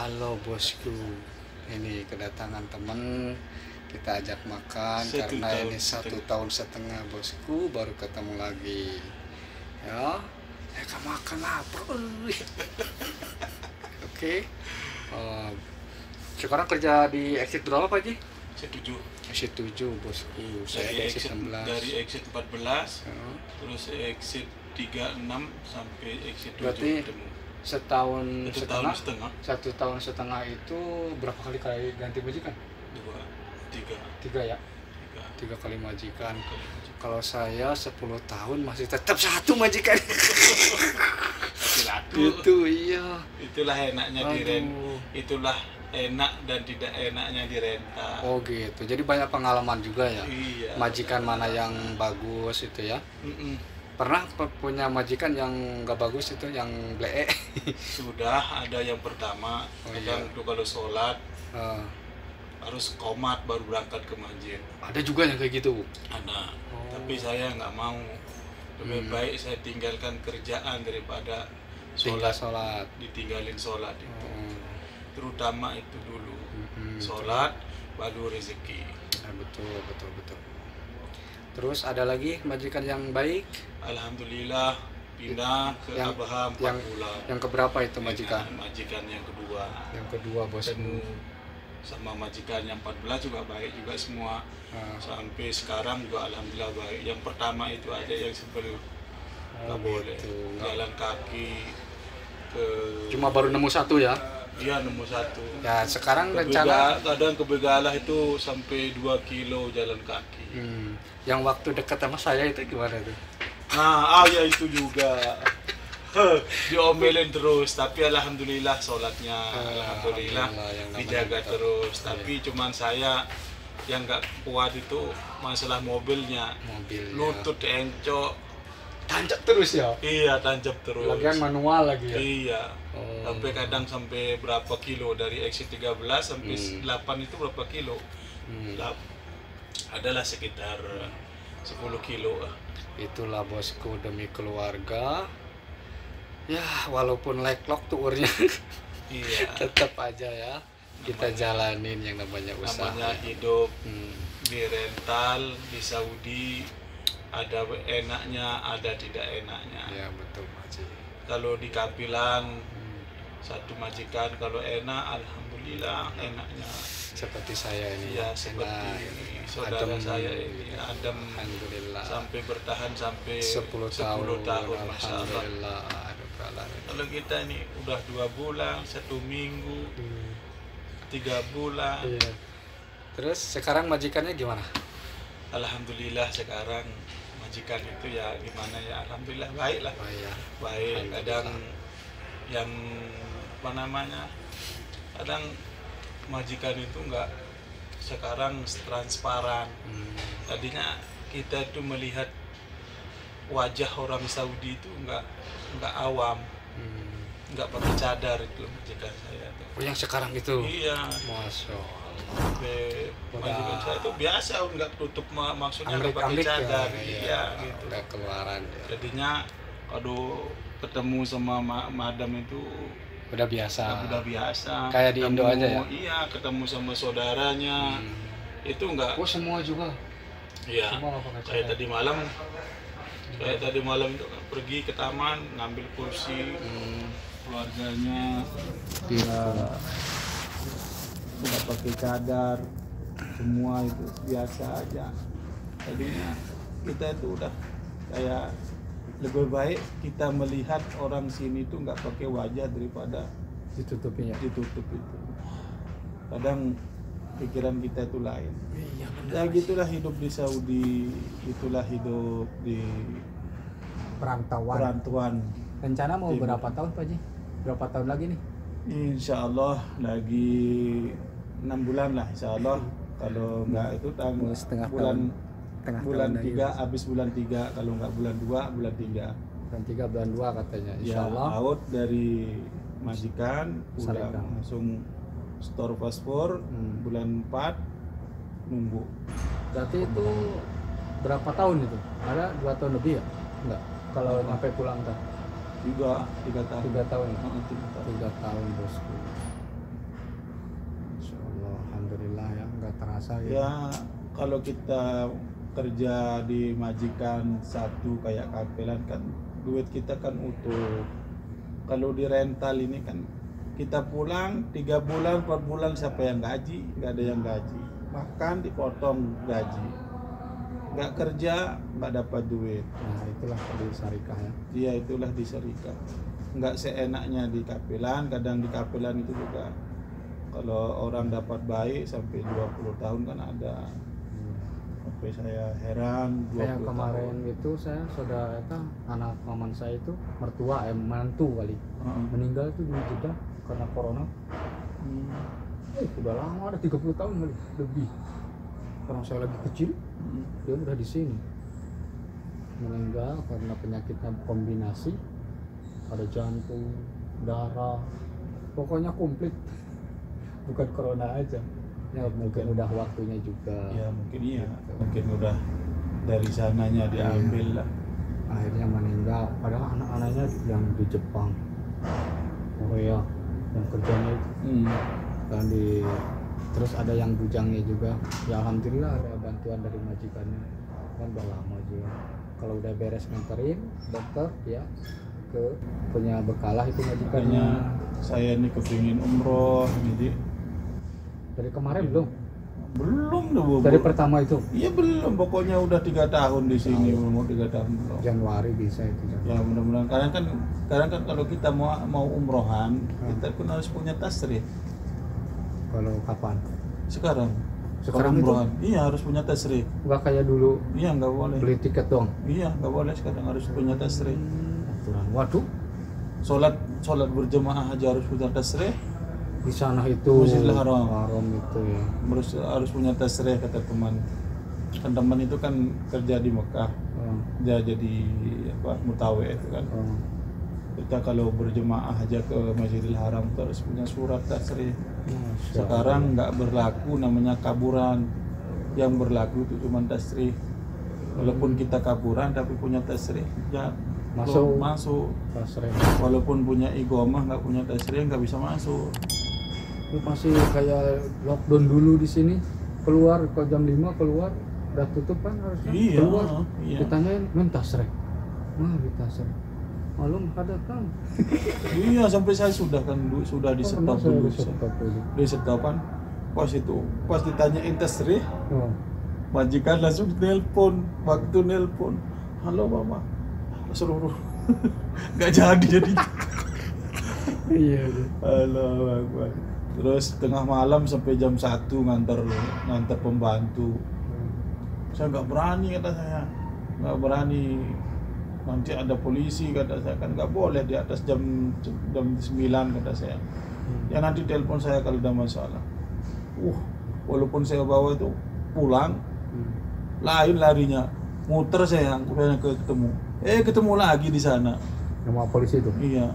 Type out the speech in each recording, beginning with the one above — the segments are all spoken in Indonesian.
Halo bosku, ini kedatangan temen, kita ajak makan karena ini 1,5 tahun bosku baru ketemu lagi. Ya, mereka makan apa? Oke. Sekarang kerja di exit berapa Pak Ji? Exit 7 bosku. Saya di exit 16. Dari exit 14, terus exit 36 sampai exit 7 Berarti ketemu. setahun setengah. 1,5 tahun. 1,5 tahun itu berapa kali ganti majikan? 2, 3. 3 ya? 3 kali majikan. Kalau saya 10 tahun masih tetap 1 majikan. Itu iya. Itulah enaknya itulah enak dan tidak enaknya di rental. Oh gitu. Jadi banyak pengalaman juga ya. Iya. Majikan mana yang bagus itu ya? Pernah punya majikan yang nggak bagus itu, yang blee? Sudah ada yang pertama, kadang tuh kalau sholat harus qomat baru berangkat ke masjid. Ada juga yang kayak gitu? Ada. Tapi saya nggak mau. Lebih baik saya tinggalkan kerjaan daripada sholat. Ditinggalin sholat itu. Terutama itu dulu. Sholat baru rezeki. Betul. Terus ada lagi majikan yang baik? Alhamdulillah pindah ke Abraham 4 bulan. Yang keberapa itu majikan? Majikan yang kedua. Yang kedua bosmu. Sama majikan yang 14 juga baik juga semua. Sampai sekarang juga alhamdulillah baik. Yang pertama itu aja yang sebel nggak boleh. Jalan kaki ke. Cuma baru nemu 1 ya? Iya, nemu 1. Ya sekarang rencana kadang ke Begalah itu sampai 2 kilo jalan kaki. Yang waktu dekat sama saya itu gimana tuh? Nah, ya itu juga diomelin terus, tapi alhamdulillah sholatnya alhamdulillah dijaga terus. Tapi cuman saya yang nggak kuat itu masalah mobilnya. Lutut encok, tancap terus ya? Iya, tancap terus. Lagian manual lagi ya? Iya. Sampai kadang sampai berapa kilo, dari exit 13 sampai 8 itu berapa kilo? Adalah sekitar 10 kilo. Itulah bosku, demi keluarga. Ya walaupun leklok tuurnya, iya. Tetap aja ya kita jalanin yang namanya usaha. Namanya hidup di rental di Saudi, ada enaknya, ada tidak enaknya. Ya betul Maji. Kalau di Kapilan satu majikan kalau enak, alhamdulillah enaknya. Seperti saya ini. Ya seperti saudara saya ini Adam, alhamdulillah. Sampai bertahan sampai 10 tahun. Masya Allah. Kalau kita ini udah 2 bulan, 1 minggu, 3 bulan. Iya. Terus sekarang majikannya gimana? Alhamdulillah sekarang majikan itu ya gimana ya, alhamdulillah baik lah. Baik. Kadang yang apa namanya, kadang majikan itu enggak sekarang transparan. Tadinya kita itu melihat wajah orang Saudi itu enggak awam, enggak pakai cadar itu majikan saya tuh. Oh yang sekarang itu? Iya. Masya majikan saya itu biasa enggak tutup, maksudnya enggak pakai cadar. Iya gitu. Udah keluaran ya. Jadinya kalau ketemu sama madam itu udah biasa. Kayak di Indo aja ya? Iya, ketemu sama saudaranya. Itu enggak. Oh semua juga? Iya. Kayak tadi malam itu pergi ke taman ngambil kursi, keluarganya dia tidak pakai cadar, semua itu biasa aja. Tadinya kita itu udah kayak lebih baik kita melihat orang sini itu nggak pakai wajah daripada ditutup itu. Kadang pikiran kita itu lain. Ya gitulah hidup di Saudi, itulah hidup di perantauan. Rencana mau berapa tahun Pak Ji? Berapa tahun lagi nih? Insya Allah lagi 6 bulan lah, insya Allah. Kalau nggak itu bulan 3, habis bulan 3, kalau nggak bulan 2, bulan 3. Bulan 3, bulan 2 katanya, insya Allah. Out dari majikan, pulang langsung store paspor, bulan 4 nunggu. Berarti itu berapa tahun itu? Ada 2 tahun lebih ya? Enggak, kalau sampai pulang kan? 3 tahun. 3 tahun. 3 tahun bosku. terasa gitu. Ya kalau kita kerja di majikan satu kayak kapelan kan duit kita kan utuh. Kalau di rental ini kan kita pulang 3 bulan 4 bulan siapa yang gaji? Nggak ada yang gaji. Makan dipotong gaji. Nggak kerja nggak dapat duit. Nah itulah di syarikat ya. Iya itulah di syarikat. Nggak seenaknya di kapelan. Kadang di kapelan itu juga kalau orang dapat baik sampai 20 tahun kan ada. Sampai saya heran 20 Kayak kemarin tahun. itu saya saudara itu anak maman saya itu mertua mantu kali meninggal tuh di Jeddah karena corona. Udah lama, ada 30 tahun kali lebih. Orang saya lagi kecil, dia udah di sini meninggal karena penyakitnya kombinasi, ada jantung, darah, pokoknya komplit. Bukan corona aja. Ya mungkin udah waktunya juga. Ya mungkin iya, mungkin udah dari sananya diambil lah. Akhirnya meninggal. Padahal anak-anaknya yang di Jepang, Korea, yang kerjanya itu kan terus ada yang bujangnya juga. Ya alhamdulillah ada bantuan dari majikannya. Kan udah lama juga. Kalau udah beres nganterin dokter ya ke punya bekalah itu majikannya. Saya ini kepingin umroh jadi. Dari kemarin belum? Belum dong. Dari pertama itu? Iya belum, pokoknya udah 3 tahun di sini, mau 3 tahun belum. Januari bisa itu. Ya mudah-mudahan. Karena kan kalau kita mau umrohan, kita pun harus punya tasrih. Kalau kapan? Sekarang Sekarang umrohan, iya harus punya tasrih. Nggak kayak dulu Iya nggak boleh. beli tiket doang? Iya nggak boleh, sekarang harus punya tasrih. Aturan. Waduh, Sholat berjamaah aja harus punya tasrih. di sana itu Masjidil Haram. itu ya. Harus punya tasrih kata teman. Kan teman itu kan kerja di Mekah. Dia jadi mutawif itu kan. Kita kalau berjemaah aja ke Masjidil Haram harus punya surat tasrih. Sekarang nggak berlaku namanya kaburan. Yang berlaku itu cuma tasrih. Walaupun kita kaburan tapi punya tasrih, ya masuk. Tasrih. Walaupun punya igomah nggak punya tasrih nggak bisa masuk. Itu masih kayak lockdown dulu di sini. Keluar ke jam 5 keluar udah tutup kan harusnya. Iya, Keluar. iya. Ditanyain minta tasrih. Di tasrih. Malum ada kan. Iya sampai saya sudah di stop dulu. Di stop kan. Pas ditanyain tasrih, majikan langsung telepon. Waktu nelpon, halo mama, seluruh nggak jadi. Iya. Halo Akbar. Terus tengah malam sampai jam 1 ngantar pembantu. Saya nggak berani, kata saya, nggak berani. Nanti ada polisi, kata saya, kan nggak boleh di atas jam 9, kata saya. Ya nanti telepon saya kalau ada masalah. Walaupun saya bawa itu pulang, lain larinya, muter saya ketemu. Ketemu lagi di sana. Nama polisi itu? Iya.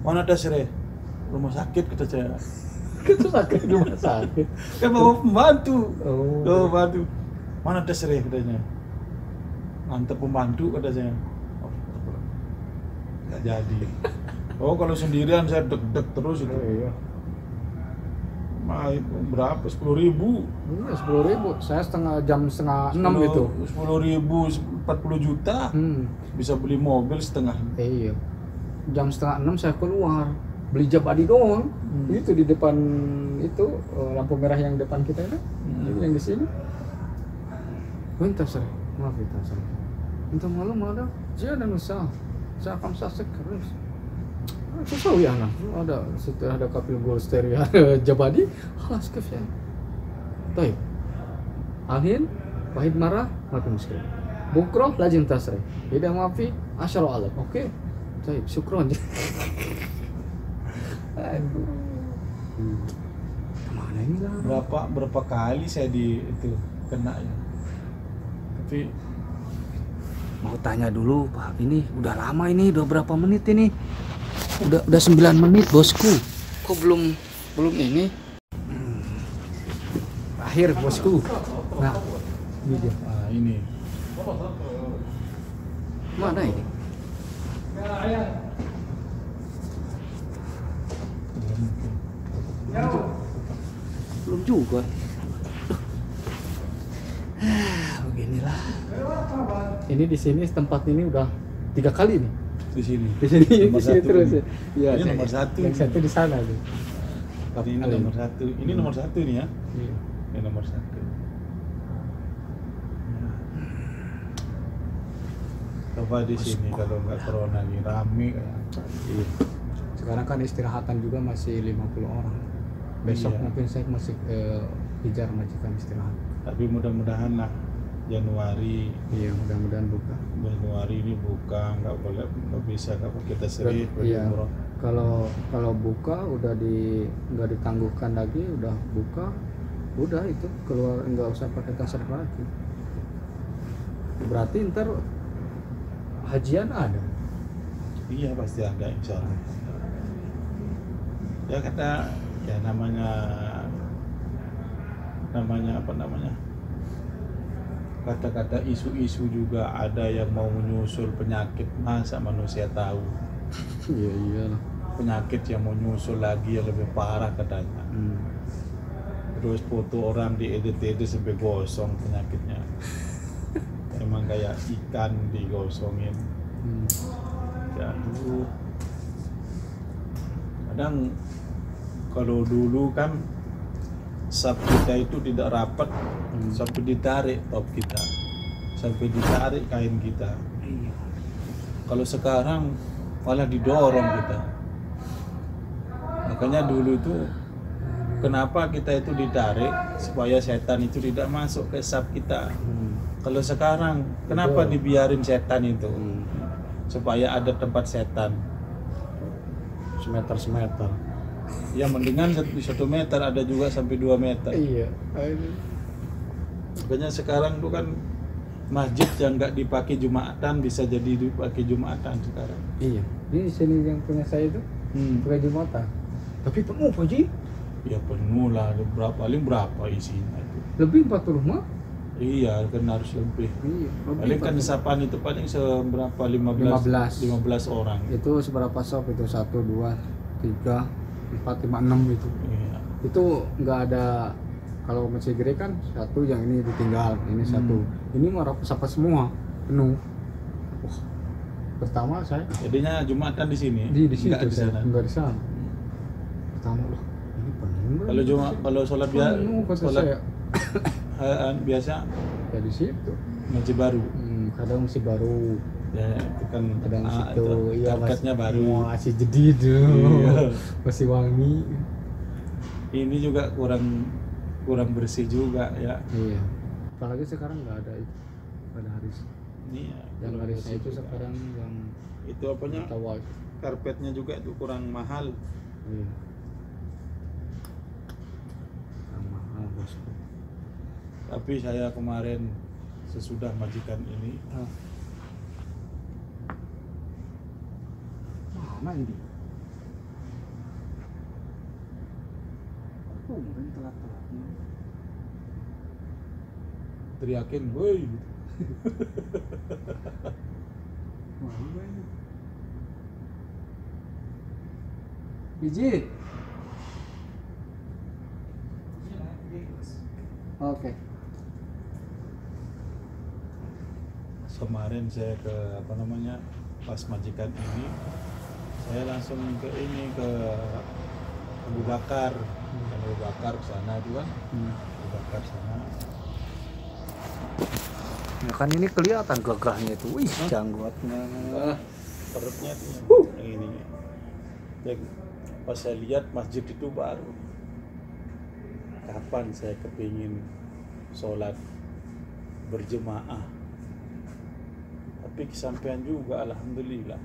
Mana tasrih? Rumah sakit, kata saya. Itu sakit di rumah sakit. Kan bawa pembantu. Oh. Pembantu. Mana tasrih, katanya. Nganter pembantu, kata saya. Nggak jadi. Kalau sendirian saya deg-deg terus itu. Iya. Berapa? 10.000. Iya, 10.000. Saya jam setengah 6 itu. 10.000, 40 juta. Bisa beli mobil setengah. Iya. Jam setengah 6 saya keluar beli jabadi doang. Itu di depan itu lampu merah yang depan kita itu. Yang di sini. Minta saya. Maaf minta saya. Minta malam ada. Jangan dan usaha. Saya akan sasek terus. Sesuai ya nah. Ada kapil gol stereo jabadi. Halas kefyan. Baik. Alhin, wahid marah, makin muskil. Bukroh lajin tasrih. Tidak maafi, asyara alam. Oke. Baik, syukron. Aduh. Kemana ini lah? Berapa kali saya itu kena ya. Tapi mau tanya dulu Pak, ini udah lama ini, udah berapa menit ini? Udah 9 menit bosku. Kok belum ini? Akhir bosku. Nah, ini dia. Ini. Mana ini? Belum juga. inilah. Ini di sini tempat ini udah 3 kali nih. Di sini. Di sini Nomor di sini satu terus. ini. Iya. Ini nomor 1. Yang satu di sana tuh. Ini nomor 1. Ini nomor 1 nih ya. Iya. Ini nomor 1. Coba di sini kalau nggak corona nih rame kayak. Iya. Sekarang kan istirahatan juga masih 50 orang. Besok Iya. mungkin saya masih kejar majikan istirahat. Tapi mudah-mudahan lah Januari ini buka, nggak boleh, nggak bisa kalau kita sering Iya. umroh. Kalau buka udah nggak ditangguhkan lagi, udah buka, udah itu keluar, nggak usah pakai tasar lagi. Berarti ntar hajian ada. Iya pasti ada insya Allah. Ya kata ya namanya apa namanya, kata-kata isu-isu juga ada yang mau menyusul penyakit, masa manusia tahu. Iya iyalah. Penyakit yang mau nyusul lagi yang lebih parah katanya. Terus foto orang di edit sampai gosong penyakitnya. Emang kayak ikan digosongin. Ya kadang kalau dulu kan sab kita itu tidak rapat, sampai ditarik top kita, sampai ditarik kain kita. Iya. Kalau sekarang malah didorong kita. Makanya dulu itu kenapa kita itu ditarik supaya setan itu tidak masuk ke sab kita. Kalau sekarang kenapa dibiarin setan itu? Supaya ada tempat setan. Semeter. Ya mendingan 1 meter, ada juga sampai 2 meter. Iya. Makanya sekarang tuh kan masjid yang nggak dipakai Jumatan bisa jadi dipakai Jumatan sekarang. Iya. Di sini yang punya saya itu pakai Jumatan. Tapi penuh Pak Ji. Ya penuh lah, paling berapa isinya itu? Lebih 40 mah. Iya, kan harus lebih. Iya. Paling kan desapan itu paling seberapa 15 orang. Itu seberapa sop itu? 1, 2, 3, 4, 5, 6 gitu. Iya. Itu nggak ada. Kalau masih gede kan satu, yang ini ditinggal, ini satu. Ini mah rapat semua, penuh. Wah, pertama saya Jadinya Jumatan di sini. di situ, Enggak di sana. Enggak di sana. Pertama loh, ini penuh. Kalau sholat penuh kata saya. Biasa Ya di situ. masjid baru. Kadang masih baru. Ya itu kan Kadang di situ, iya karpetnya baru. Masih jadid, Iya. masih wangi. Ini juga kurang bersih juga ya. Iya. Apalagi sekarang nggak ada itu, nggak ada haris. Iya. Yang kurang harisnya bersih itu juga. sekarang yang Itu apanya? tawaf. Karpetnya juga itu kurang mahal. Iya. Yang mahal bosku. Tapi saya kemarin sesudah majikan ini Mana ini? Mungkin telat-telatnya. teriakin, woi. Mana ini? Biji. Oke. Kemarin saya ke pas majikan ini, saya langsung ke Abu Bakar. Abu Bakar ke sana juga. Abu Bakar sana. Ya kan ini kelihatan gagahnya itu. Wih, janggutnya. Perutnya tuh ini. Dan pas saya lihat masjid itu baru. Kapan saya kepingin sholat berjemaah? Tapi kesampaian juga, alhamdulillah.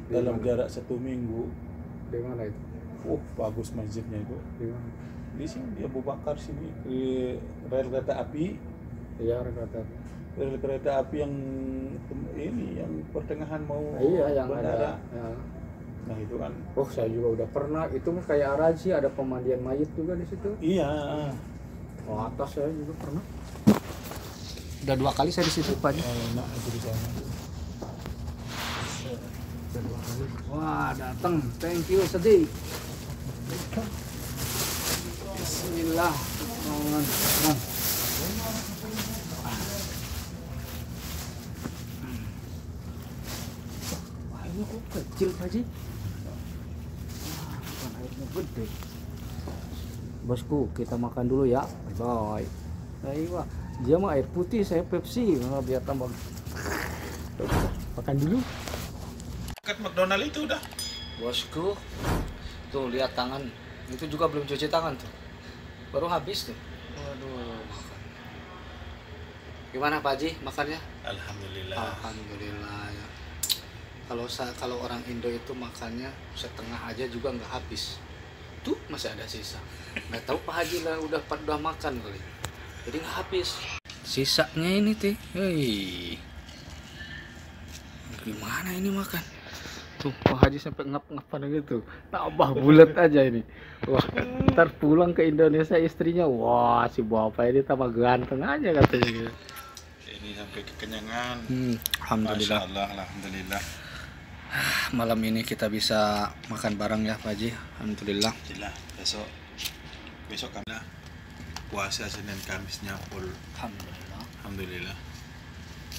Dalam jarak 1 minggu. Di mana itu? Bagus masjidnya itu. Di mana? Di sini di Abu Bakar sini, di rel kereta api. Iya, kata. Rel kereta api yang ini, yang pertengahan mau Iya, yang bandara. ada. Ya. Nah itu kan. Saya juga udah pernah. Itu mah kayak Araji, ada pemandian mayit juga di situ. Iya. Atas saya juga pernah. Udah 2 kali saya di situ, Pak. Enak itu di sana. Udah 2 kali. Wah, datang. Thank you, Sedi. Bismillah. kecil Pak Haji. Bukan airnya gede. Bosku, kita makan dulu ya. Bye. Nah, iya, dia mah air putih, saya Pepsi. Nah, biar tambah. Makan dulu. Dekat McDonald itu udah. Bosku, tuh lihat tangan. Itu juga belum cuci tangan tuh. Baru habis tuh. Waduh, makan. Gimana Pak Haji makannya? Alhamdulillah. Alhamdulillah ya. Kalau orang Indo itu makannya setengah aja juga nggak habis. Tuh masih ada sisa. Nggak tahu Pak Haji lah udah makan kali. Jadi nggak habis. Sisanya ini teh. Hei. Gimana ini makan? Tuh Pak Haji sampai ngap-ngapan gitu. Tambah bulat aja ini. Wah, ntar pulang ke Indonesia istrinya, wah si bapak ini tambah ganteng aja katanya. Ini sampai kekenyangan. Alhamdulillah. Masya Allah, alhamdulillah. Malam ini kita bisa makan bareng ya Pak Haji. Alhamdulillah. Alhamdulillah. Besok kami puasa Senin Kamisnya full. Alhamdulillah. Alhamdulillah.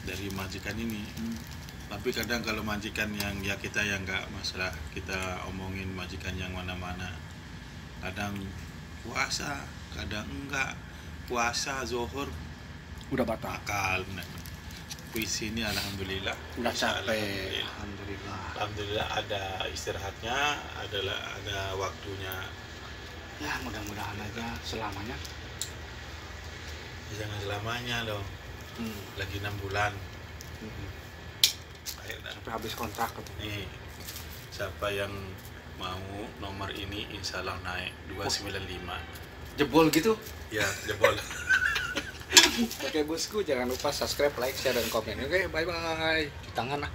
Dari majikan ini. Tapi kadang kalau majikan yang ya kita yang nggak masalah, kita omongin majikan yang mana-mana. Kadang puasa, kadang enggak. Puasa zuhur Udah batal. akal. Puisi ini alhamdulillah. Udah capek. Alhamdulillah. Alhamdulillah ada istirahatnya, ada waktunya. Ya mudah-mudahan aja selamanya. Jangan selamanya dong. Lagi 6 bulan. Sampai habis kontrak gitu. Nih, siapa yang mau nomor ini insya Allah naik 295. Jebol gitu. Ya, jebol. Oke bosku, jangan lupa subscribe, like, share, dan komen. Oke, bye-bye. Di tangan lah.